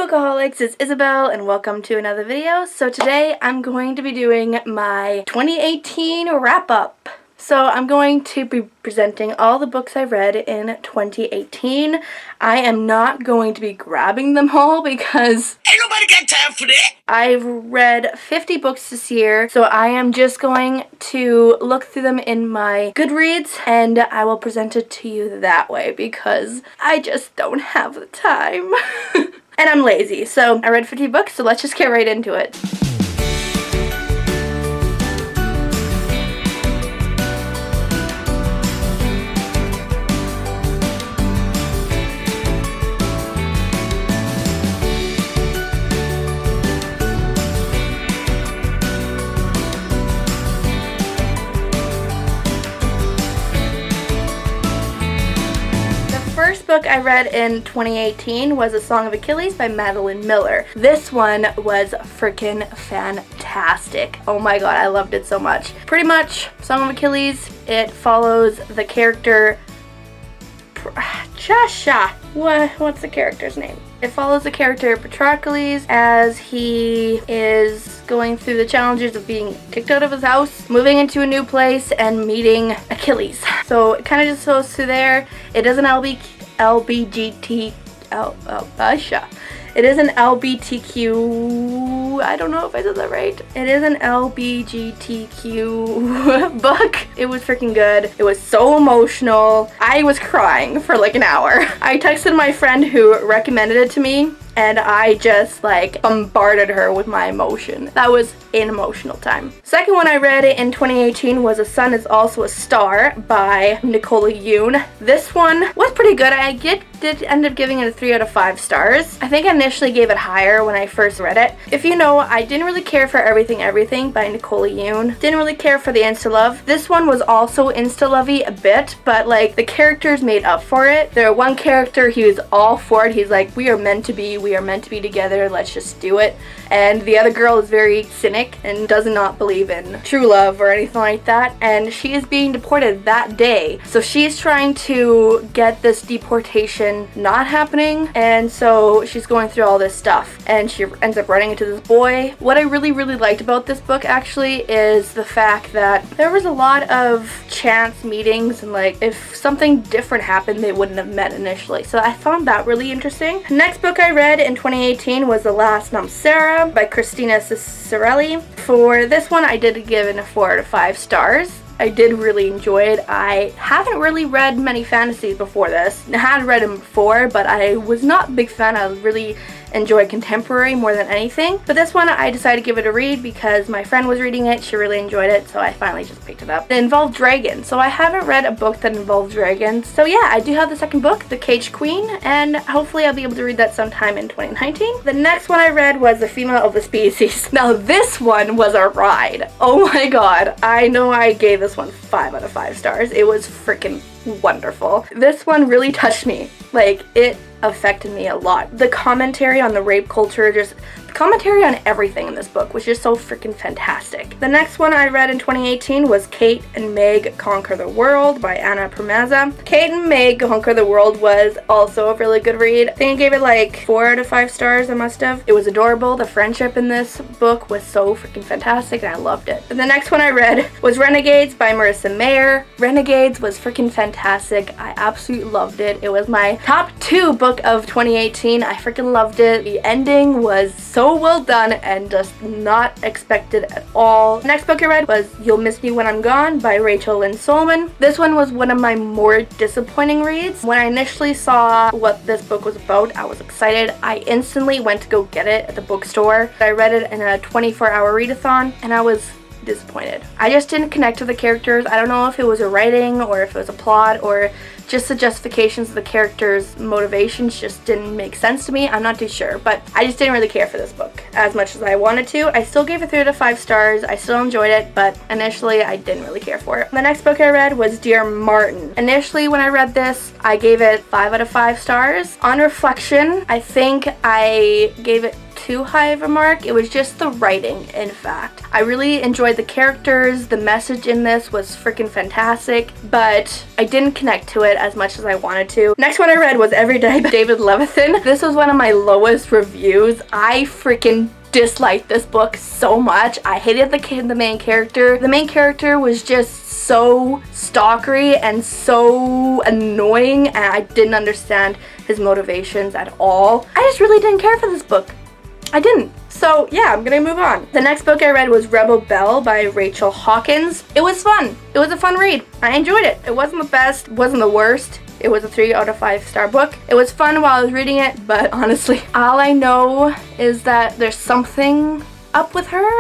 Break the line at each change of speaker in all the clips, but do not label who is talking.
Bookaholics, it's Isabel and welcome to another video. So today I'm going to be doing my 2018 wrap-up. So I'm going to be presenting all the books I read in 2018. I am not going to be grabbing them all because
ain't nobody got time for that.
I've read 50 books this year, so I am just going to look through them in my Goodreads and I will present it to you that way because I just don't have the time. And I'm lazy, so I read 50 books, so let's just get right into it. First book I read in 2018 was A Song of Achilles by Madeline Miller. This one was freaking fantastic. Oh my god, I loved it so much. Pretty much, Song of Achilles, it follows the character what's the character's name? It follows the character Patroclus as he is going through the challenges of being kicked out of his house, moving into a new place, and meeting Achilles. So it kind of just goes through there. It is an It is an LBTQ, I don't know if I said that right. It is an LBGTQ book. It was freaking good. It was so emotional. I was crying for like an hour. I texted my friend who recommended it to me and I just like bombarded her with my emotion. That was an emotional time. Second one I read in 2018 was A Sun Is Also a Star by Nicola Yoon. This one was pretty good. I did end up giving it a 3 out of 5 stars. I think I initially gave it higher when I first read it. If you know, I didn't really care for Everything by Nicola Yoon. Didn't really care for the insta-love. This one was also insta-lovey a bit, but like the characters made up for it. There one character, he was all for it. He's like, we are meant to be together, let's just do it. And the other girl is very cynic and does not believe in true love or anything like that, and she is being deported that day. So she's trying to get this deportation not happening, and so she's going through all this stuff and she ends up running into this boy. What I really liked about this book actually is the fact that there was a lot of chance meetings and like if something different happened they wouldn't have met initially. So I found that really interesting. Next book I read in 2018 was The Last Namsara by Christina Cicerelli. For this one I did give it a 4 out of 5 stars. I did really enjoy it. I haven't really read many fantasies before this. I had read them before, but I was not a big fan. I really enjoy contemporary more than anything. But this one I decided to give it a read because my friend was reading it. She really enjoyed it, so I finally just picked it up. It involved dragons, so I haven't read a book that involves dragons. So yeah, I do have the second book, The Caged Queen, and hopefully I'll be able to read that sometime in 2019. The next one I read was The Female of the Species. Now this one was a ride. Oh my god, I know I gave this one 5 out of 5 stars. It was freaking wonderful. This one really touched me. Like, it affected me a lot. The commentary on the rape culture, just the commentary on everything in this book was just so freaking fantastic. The next one I read in 2018 was Kate and Meg Conquer the World by Anna Permaza. Kate and Meg Conquer the World was also a really good read. I think I gave it like 4 out of 5 stars, I must have. It was adorable. The friendship in this book was so freaking fantastic and I loved it. And the next one I read was Renegades by Marissa Mayer. Renegades was freaking fantastic. I absolutely loved it. It was my top 2 book of 2018. I freaking loved it. The ending was so well done and just not expected at all. The next book I read was You'll Miss Me When I'm Gone by Rachel Lynn Solomon. This one was one of my more disappointing reads. When I initially saw what this book was about, I was excited. I instantly went to go get it at the bookstore. I read it in a 24-hour readathon and I was disappointed. I just didn't connect to the characters. I don't know if it was a writing or if it was a plot or just the justifications of the characters' motivations just didn't make sense to me. I'm not too sure, but I just didn't really care for this book as much as I wanted to. I still gave it 3 out of 5 stars. I still enjoyed it, but initially I didn't really care for it. The next book I read was Dear Martin. Initially when I read this, I gave it 5 out of 5 stars. On reflection, I think I gave it too high of a mark. It was just the writing, in fact. I really enjoyed the characters. The message in this was freaking fantastic, but I didn't connect to it as much as I wanted to. Next one I read was Every Day by David Levithan. This was one of my lowest reviews. I freaking disliked this book so much. I hated the main character. The main character was just so stalkery and so annoying, and I didn't understand his motivations at all. I just really didn't care for this book. I didn't. So yeah, I'm gonna move on. The next book I read was Rebel Belle by Rachel Hawkins. It was fun. It was a fun read. I enjoyed it. It wasn't the best, wasn't the worst. It was a 3 out of 5 star book. It was fun while I was reading it, but honestly, all I know is that there's something up with her.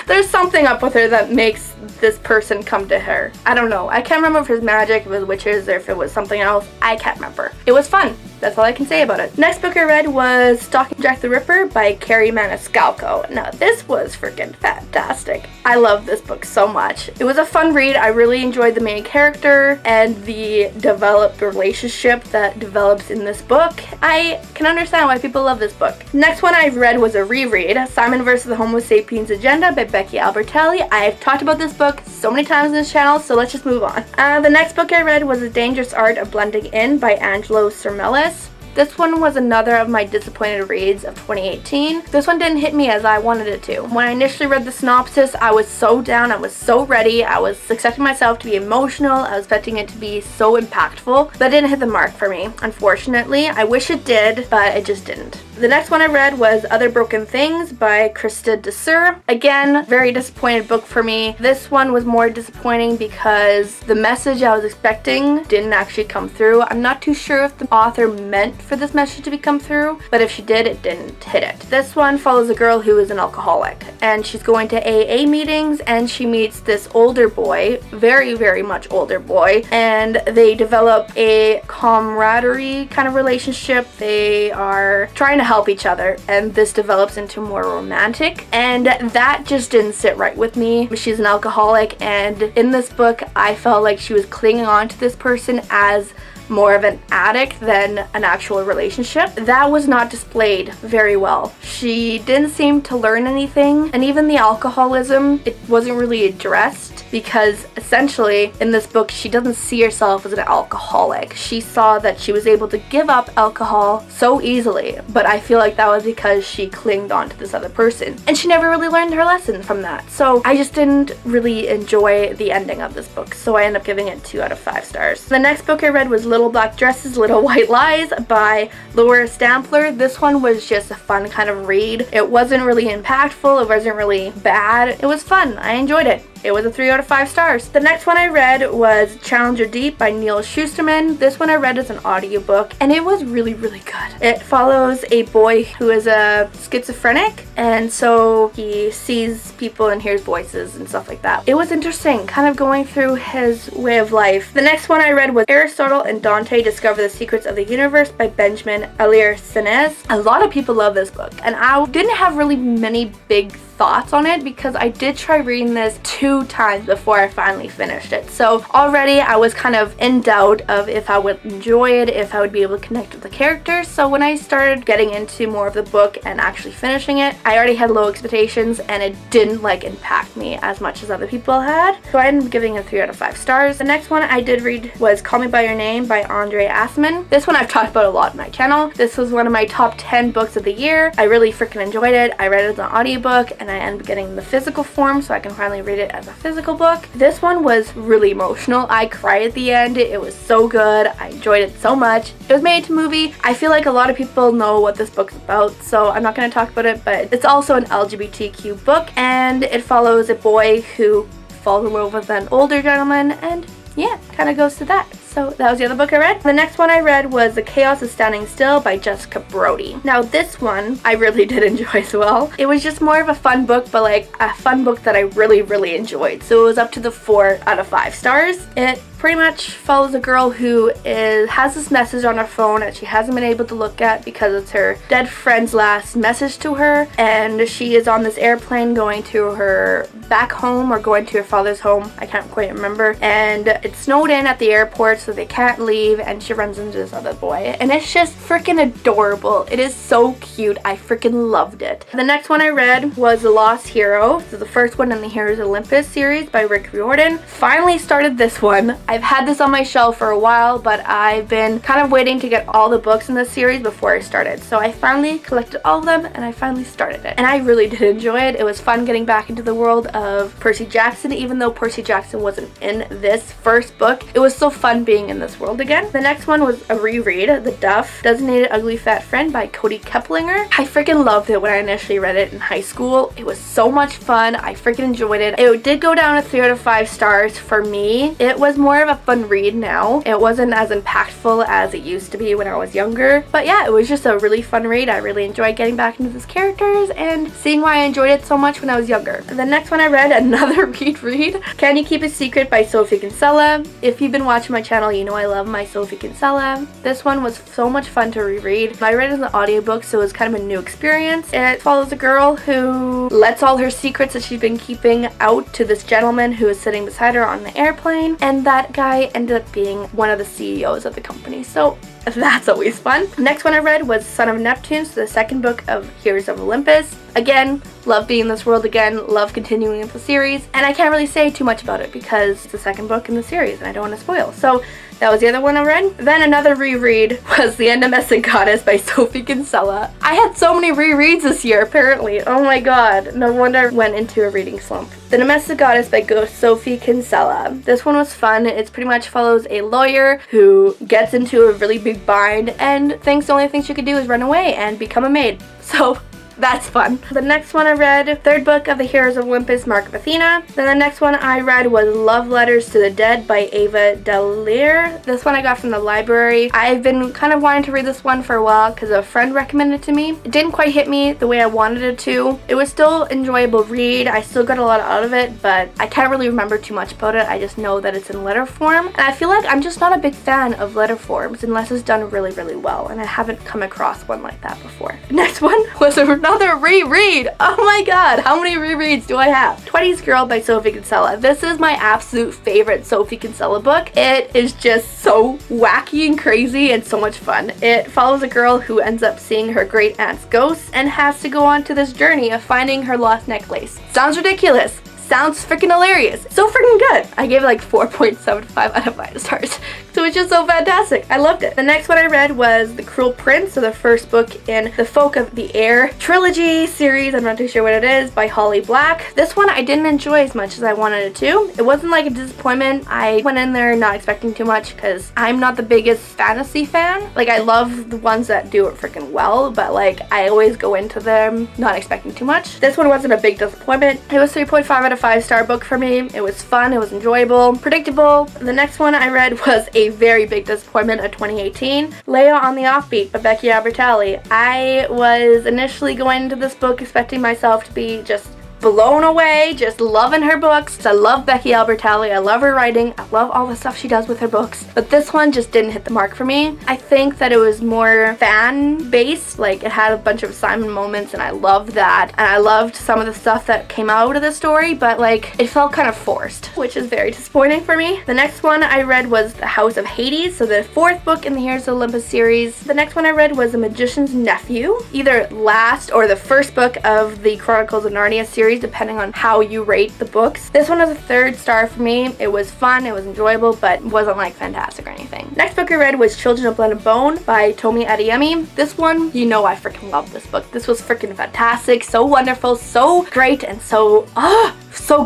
There's something up with her that makes this person come to her. I don't know. I can't remember if it was magic, if it was witches, or if it was something else. I can't remember. It was fun. That's all I can say about it. Next book I read was Stalking Jack the Ripper by Carrie Maniscalco. Now, this was freaking fantastic. I love this book so much. It was a fun read. I really enjoyed the main character and the developed relationship that develops in this book. I can understand why people love this book. Next one I read was a reread, Simon vs. the Homo Sapiens Agenda by Becky Albertelli. I've talked about this book so many times in this channel, so let's just move on. The next book I read was The Dangerous Art of Blending In by Angelo Sermelis. This one was another of my disappointed reads of 2018. This one didn't hit me as I wanted it to. When I initially read the synopsis, I was so down, I was so ready, I was expecting myself to be emotional, I was expecting it to be so impactful, but it didn't hit the mark for me, unfortunately. I wish it did, but it just didn't. The next one I read was Other Broken Things by Krista Desir. Again, very disappointed book for me. This one was more disappointing because the message I was expecting didn't actually come through. I'm not too sure if the author meant for this message to come through, but if she did, it didn't hit it. This one follows a girl who is an alcoholic, and she's going to AA meetings, and she meets this older boy, very, very much older boy, and they develop a camaraderie kind of relationship. They are trying to help each other, and this develops into more romantic, and that just didn't sit right with me. She's an alcoholic, and in this book I felt like she was clinging on to this person as more of an addict than an actual relationship. That was not displayed very well. She didn't seem to learn anything, and even the alcoholism, it wasn't really addressed, because essentially in this book she doesn't see herself as an alcoholic. She saw that she was able to give up alcohol so easily, but I feel like that was because she clinged on to this other person, and she never really learned her lesson from that. So I just didn't really enjoy the ending of this book, so I ended up giving it 2 out of 5 stars. The next book I read was Little Black Dresses, Little White Lies by Laura Stampler. This one was just a fun kind of read. It wasn't really impactful, it wasn't really bad. It was fun. I enjoyed it. It was a 3 out of 5 stars. The next one I read was Challenger Deep by Neil Schusterman. This one I read as an audiobook, and it was really, really good. It follows a boy who is a schizophrenic, and so he sees people and hears voices and stuff like that. It was interesting, kind of going through his way of life. The next one I read was Aristotle and Dante Discover the Secrets of the Universe by Benjamin Elier-Senez. A lot of people love this book, and I didn't have really many big thoughts on it because I did try reading this 2 times before I finally finished it. So already I was kind of in doubt of if I would enjoy it, if I would be able to connect with the characters. So when I started getting into more of the book and actually finishing it, I already had low expectations, and it didn't impact me as much as other people had. So I ended up giving it 3 out of 5 stars. The next one I did read was Call Me By Your Name by Andre Assman. This one I've talked about a lot on my channel. This was one of my top 10 books of the year. I really freaking enjoyed it. I read it as an audiobook, and I ended up getting the physical form so I can finally read it as a physical book. This one was really emotional. I cried at the end. It was so good. I enjoyed it so much. It was made into a movie. I feel like a lot of people know what this book's about, so I'm not going to talk about it, but it's also an LGBTQ book, and it follows a boy who falls in love with an older gentleman, and yeah, kind of goes to that. So that was the other book I read. The next one I read was The Chaos of Standing Still by Jessica Brody. Now this one I really did enjoy as well. It was just more of a fun book, but a fun book that I really, really enjoyed. So it was up to the 4 out of 5 stars. It pretty much follows a girl who has this message on her phone that she hasn't been able to look at because it's her dead friend's last message to her, and she is on this airplane going to her back home or going to her father's home. I can't quite remember. And it's snowed in at the airport, so they can't leave, and she runs into this other boy. And it's just freaking adorable. It is so cute. I freaking loved it. The next one I read was The Lost Hero. This is the first one in the Heroes of Olympus series by Rick Riordan. Finally started this one. I've had this on my shelf for a while, but I've been kind of waiting to get all the books in this series before I started. So I finally collected all of them, and I finally started it. And I really did enjoy it. It was fun getting back into the world of Percy Jackson. Even though Percy Jackson wasn't in this first book, it was still fun being in this world again. The next one was a reread, The Duff, Designated Ugly Fat Friend by Cody Keplinger. I freaking loved it when I initially read it in high school. It was so much fun. I freaking enjoyed it. It did go down to 3 out of 5 stars for me. It was more of a fun read now. It wasn't as impactful as it used to be when I was younger. But yeah, it was just a really fun read. I really enjoyed getting back into these characters and seeing why I enjoyed it so much when I was younger. The next one I read, another read, Can You Keep a Secret by Sophie Kinsella. If you've been watching my channel, you know I love my Sophie Kinsella. This one was so much fun to reread. I read it in the audiobook, so it was kind of a new experience. It follows a girl who lets all her secrets that she's been keeping out to this gentleman who is sitting beside her on the airplane, and that guy ended up being one of the CEOs of the company. So that's always fun. Next one I read was Son of Neptune, so the second book of Heroes of Olympus. Again, love being in this world again, love continuing with the series, and I can't really say too much about it because it's the second book in the series and I don't want to spoil. So that was the other one I read. Then another reread was The Endomestic Goddess by Sophie Kinsella. I had so many rereads this year, apparently. Oh my god. No wonder I went into a reading slump. The Domestic Goddess by Sophie Kinsella. This one was fun. It pretty much follows a lawyer who gets into a really big bind and thinks the only thing she could do is run away and become a maid. So that's fun. The next one I read, third book of the Heroes of Olympus, Mark of Athena. Then the next one I read was Love Letters to the Dead by Ava Delir. This one I got from the library. I've been kind of wanting to read this one for a while because a friend recommended it to me. It didn't quite hit me the way I wanted it to. It was still an enjoyable read. I still got a lot out of it, but I can't really remember too much about it. I just know that it's in letter form. And I feel like I'm just not a big fan of letter forms unless it's done really, really well. And I haven't come across one like that before. Next one was another reread. Oh my god, how many rereads do I have? 20s Girl by Sophie Kinsella. This is my absolute favorite Sophie Kinsella book. It is just so wacky and crazy and so much fun. It follows a girl who ends up seeing her great aunt's ghost and has to go on to this journey of finding her lost necklace. Sounds ridiculous. Sounds freaking hilarious. So freaking good. I gave it like 4.75 out of 5 stars. So it's just so fantastic. I loved it. The next one I read was The Cruel Prince, so the first book in the Folk of the Air trilogy series. I'm not too sure what it is, by Holly Black. This one I didn't enjoy as much as I wanted it to. It wasn't like a disappointment. I went in there not expecting too much because I'm not the biggest fantasy fan. Like, I love the ones that do it freaking well, but like I always go into them not expecting too much. This one wasn't a big disappointment. It was 3.5 out of 5-star book for me. It was fun, it was enjoyable, predictable. The next one I read was a very big disappointment of 2018, Leia on the Offbeat by Becky Albertalli. I was initially going into this book expecting myself to be just blown away, just loving her books. I love Becky Albertalli, I love her writing, I love all the stuff she does with her books, but this one just didn't hit the mark for me. I think that it was more fan-based, like it had a bunch of Simon moments and I loved that, and I loved some of the stuff that came out of the story, but like it felt kind of forced, which is very disappointing for me. The next one I read was The House of Hades, so the fourth book in the Heroes of Olympus series. The next one I read was The Magician's Nephew, either last or the first book of the Chronicles of Narnia series, depending on how you rate the books. This one was a 3rd star for me. It was fun, it was enjoyable, but wasn't like fantastic or anything. Next book I read was Children of Blood and Bone by Tomi Adeyemi. This one, you know I freaking love this book. This was freaking fantastic, so wonderful, so great, and so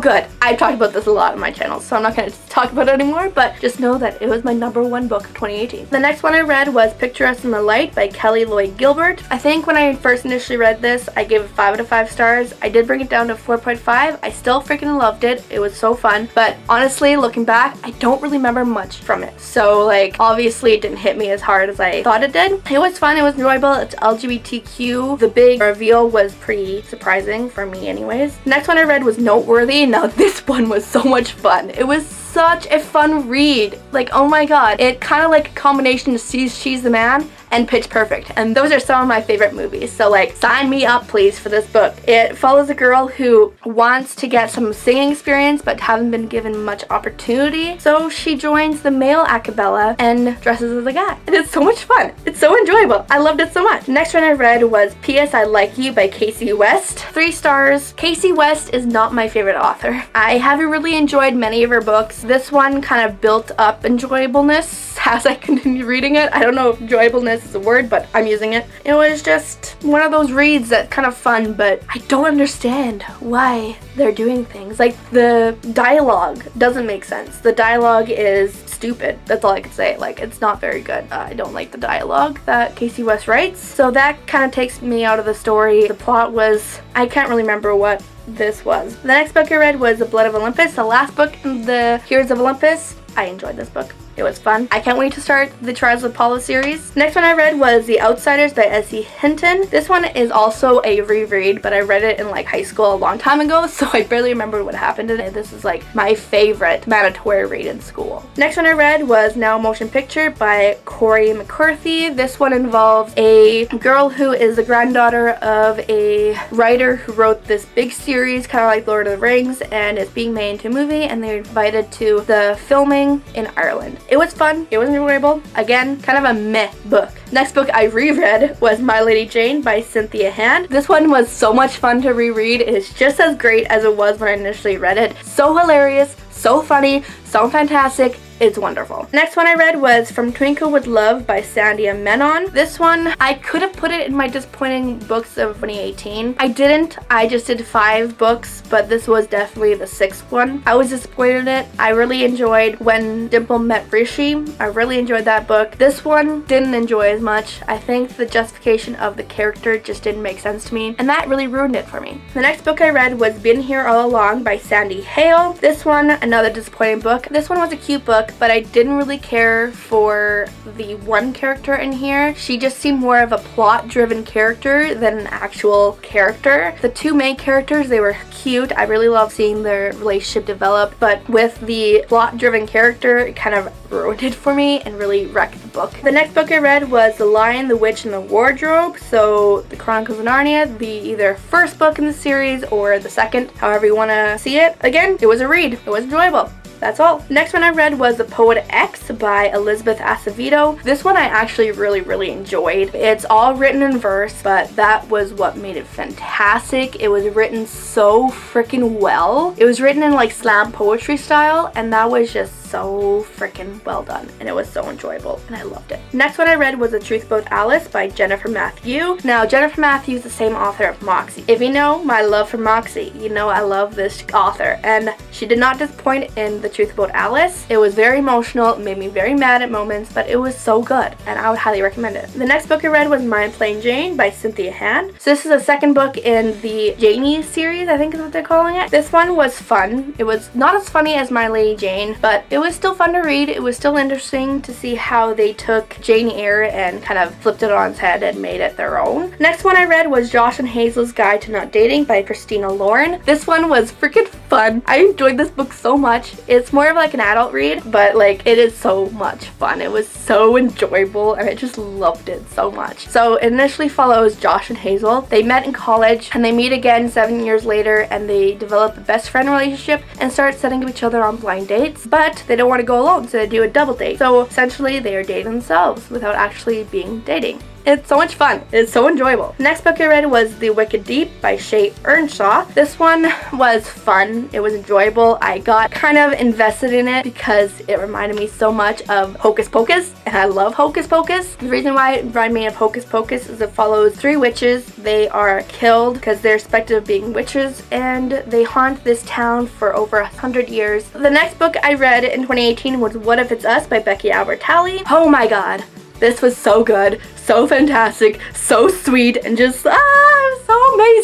good. I've talked about this a lot on my channel, so I'm not going to talk about it anymore, but just know that it was my #1 book of 2018. The next one I read was Picture Us in the Light by Kelly Lloyd Gilbert. I think when I first initially read this, I gave it 5 out of 5 stars. I did bring it down to 4.5. I still freaking loved it. It was so fun, but honestly, looking back, I don't really remember much from it. So like, obviously it didn't hit me as hard as I thought it did. It was fun, it was enjoyable, it's LGBTQ. The big reveal was pretty surprising for me anyways. Next one I read was Noteworthy. Now this one was so much fun. It was such a fun read. Like, oh my god. It kind of like a combination of She's the Man and Pitch Perfect, and those are some of my favorite movies. So like, sign me up please for this book. It follows a girl who wants to get some singing experience but haven't been given much opportunity, so she joins the male a cappella and dresses as a guy, and it's so much fun. It's so enjoyable. I loved it so much. Next one I read was P.S. I Like You by Casey West. 3 stars. Casey West is not my favorite author. I haven't really enjoyed many of her books. This one kind of built up enjoyableness as I continued reading it. I don't know if enjoyableness is a word, but I'm using it. It was just one of those reads that's kind of fun, but I don't understand why they're doing things. Like, the dialogue doesn't make sense. The dialogue is stupid. That's all I can say. Like, it's not very good. I don't like the dialogue that Casey West writes. So that kind of takes me out of the story. The plot was, I can't really remember what this was. The next book I read was The Blood of Olympus, the last book in the Heroes of Olympus. I enjoyed this book. It was fun. I can't wait to start the Trials of Apollo series. Next one I read was The Outsiders by S.E. Hinton. This one is also a reread, but I read it in like high school a long time ago, so I barely remember what happened in it. This is like my favorite mandatory read in school. Next one I read was Now a Motion Picture by Corey McCarthy. This one involves a girl who is the granddaughter of a writer who wrote this big series, kind of like Lord of the Rings, and it's being made into a movie, and they're invited to the filming in Ireland. It was fun. It was enjoyable. Again, kind of a meh book. Next book I reread was My Lady Jane by Cynthia Hand. This one was so much fun to reread. It's just as great as it was when I initially read it. So hilarious, so funny, so fantastic. It's wonderful. Next one I read was From Twinkle with Love by Sandia Menon. This one, I could have put it in my disappointing books of 2018. I didn't. I just did 5 books, but this was definitely the 6th one. I was disappointed in it. I really enjoyed When Dimple Met Rishi. I really enjoyed that book. This one didn't enjoy as much. I think the justification of the character just didn't make sense to me, and that really ruined it for me. The next book I read was Been Here All Along by Sandy Hale. This one, another disappointing book. This one was a cute book, but I didn't really care for the one character in here. She just seemed more of a plot-driven character than an actual character. The 2 main characters, they were cute. I really loved seeing their relationship develop, but with the plot-driven character, it kind of ruined it for me and really wrecked the book. The next book I read was The Lion, the Witch, and the Wardrobe. So The Chronicles of Narnia, the either first book in the series or the second, however you want to see it. Again, it was a read. It was enjoyable. That's all. Next one I read was The Poet X by Elizabeth Acevedo. This one I actually really enjoyed. It's all written in verse, but that was what made it fantastic. It was written so freaking well. It was written in like slam poetry style, and that was just so freaking well done, and it was so enjoyable, and I loved it. Next one I read was The Truth About Alice by Jennifer Matthew. Now, Jennifer Matthew is the same author of Moxie. If you know my love for Moxie, you know I love this author, and she did not disappoint in The Truth About Alice. It was very emotional, it made me very mad at moments, but it was so good, and I would highly recommend it. The next book I read was My Plain Jane by Cynthia Hand. So this is the second book in the Janie series, I think is what they're calling it. This one was fun. It was not as funny as My Lady Jane, but it was still fun to read. It was still interesting to see how they took Jane Eyre and kind of flipped it on its head and made it their own. Next one I read was Josh and Hazel's Guide to Not Dating by Christina Lauren. This one was freaking fun. I enjoyed this book so much. It's more of like an adult read, but like it is so much fun. It was so enjoyable, and I just loved it so much. So it initially follows Josh and Hazel. They met in college, and they meet again 7 years later, and they develop a best friend relationship and start setting each other on blind dates, but they don't want to go alone, so they do a double date. So essentially they are dating themselves without actually being dating. It's so much fun. It's so enjoyable. Next book I read was The Wicked Deep by Shay Earnshaw. This one was fun. It was enjoyable. I got kind of invested in it because it reminded me so much of Hocus Pocus, and I love Hocus Pocus. The reason why it reminded me of Hocus Pocus is it follows 3 witches. They are killed because they're suspected of being witches, and they haunt this town for over 100 years. The next book I read in 2018 was What If It's Us by Becky Albertalli. Oh my god. This was so good, so fantastic, so sweet, and just so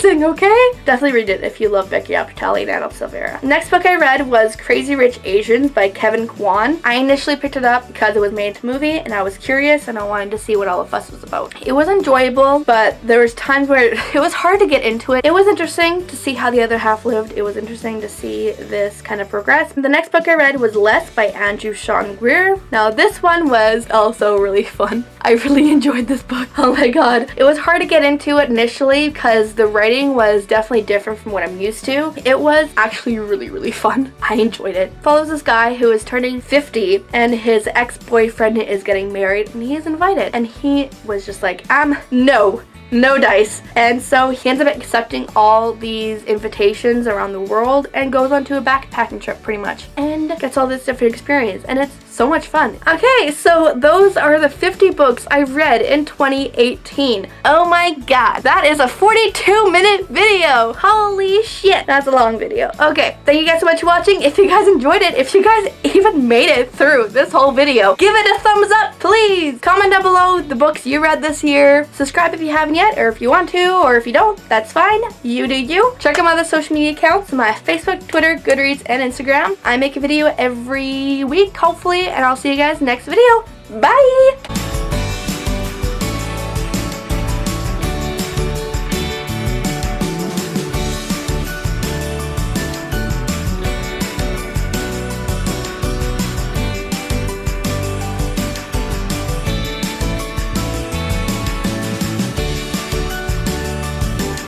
amazing, okay? Definitely read it if you love Becky Albertalli and Anna Silvera. Next book I read was Crazy Rich Asians by Kevin Kwan. I initially picked it up because it was made into a movie and I was curious and I wanted to see what all the fuss was about. It was enjoyable, but there was times where it was hard to get into it. It was interesting to see how the other half lived. It was interesting to see this kind of progress. The next book I read was Less by Andrew Sean Greer. Now this one was also really fun. I really enjoyed this book. Oh my god. It was hard to get into it initially because the writing was definitely different from what I'm used to. It was actually really fun. I enjoyed it. Follows this guy who is turning 50 and his ex-boyfriend is getting married and he is invited. And he was just like, no dice. And so he ends up accepting all these invitations around the world and goes on to a backpacking trip pretty much and gets all this different experience, and it's so much fun. Okay, so those are the 50 books I read in 2018. Oh my god, that is a 42-minute video. Holy shit, that's a long video. Okay, thank you guys so much for watching. If you guys enjoyed it, if you guys even made it through this whole video, give it a thumbs up, please. Comment down below the books you read this year. Subscribe if you haven't yet, or if you want to, or if you don't, that's fine. You do you. Check out my other social media accounts, my Facebook, Twitter, Goodreads, and Instagram. I make a video every week, hopefully, and I'll see you guys next video. Bye!